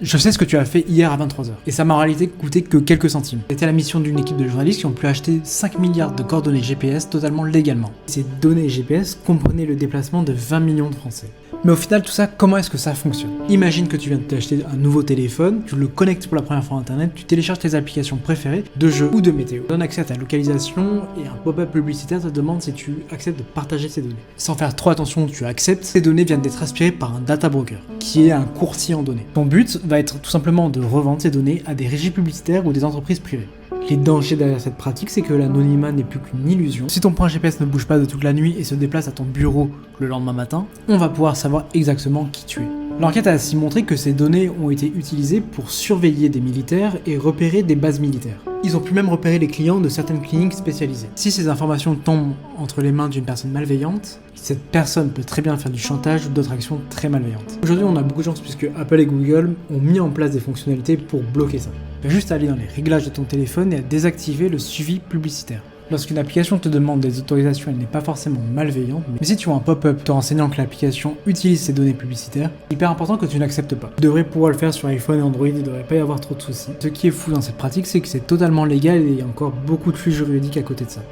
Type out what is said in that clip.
Je sais ce que tu as fait hier à 23h, et ça m'a en réalité coûté que quelques centimes. C'était la mission d'une équipe de journalistes qui ont pu acheter 5 milliards de coordonnées GPS totalement légalement. Ces données GPS comprenaient le déplacement de 20 millions de Français. Mais au final, tout ça, comment est-ce que ça fonctionne? Imagine que tu viens de t'acheter un nouveau téléphone, tu le connectes pour la première fois à internet, tu télécharges tes applications préférées de jeux ou de météo, tu donnes accès à ta localisation et un pop-up publicitaire te demande si tu acceptes de partager ces données. Sans faire trop attention, tu acceptes. Ces données viennent d'être aspirées par un data broker, qui est un courtier en données. Ton but va être tout simplement de revendre ces données à des régies publicitaires ou des entreprises privées. Les dangers derrière cette pratique, c'est que l'anonymat n'est plus qu'une illusion. Si ton point GPS ne bouge pas de toute la nuit et se déplace à ton bureau le lendemain matin, on va pouvoir savoir exactement qui tu es. L'enquête a ainsi montré que ces données ont été utilisées pour surveiller des militaires et repérer des bases militaires. Ils ont pu même repérer les clients de certaines cliniques spécialisées. Si ces informations tombent entre les mains d'une personne malveillante, cette personne peut très bien faire du chantage ou d'autres actions très malveillantes. Aujourd'hui, on a beaucoup de chance puisque Apple et Google ont mis en place des fonctionnalités pour bloquer ça. Tu as juste à aller dans les réglages de ton téléphone et à désactiver le suivi publicitaire. Lorsqu'une application te demande des autorisations, elle n'est pas forcément malveillante, mais si tu vois un pop-up te renseignant que l'application utilise ces données publicitaires, c'est hyper important que tu n'acceptes pas. Tu devrais pouvoir le faire sur iPhone et Android, il ne devrait pas y avoir trop de soucis. Ce qui est fou dans cette pratique, c'est que c'est totalement légal et il y a encore beaucoup de flux juridiques à côté de ça.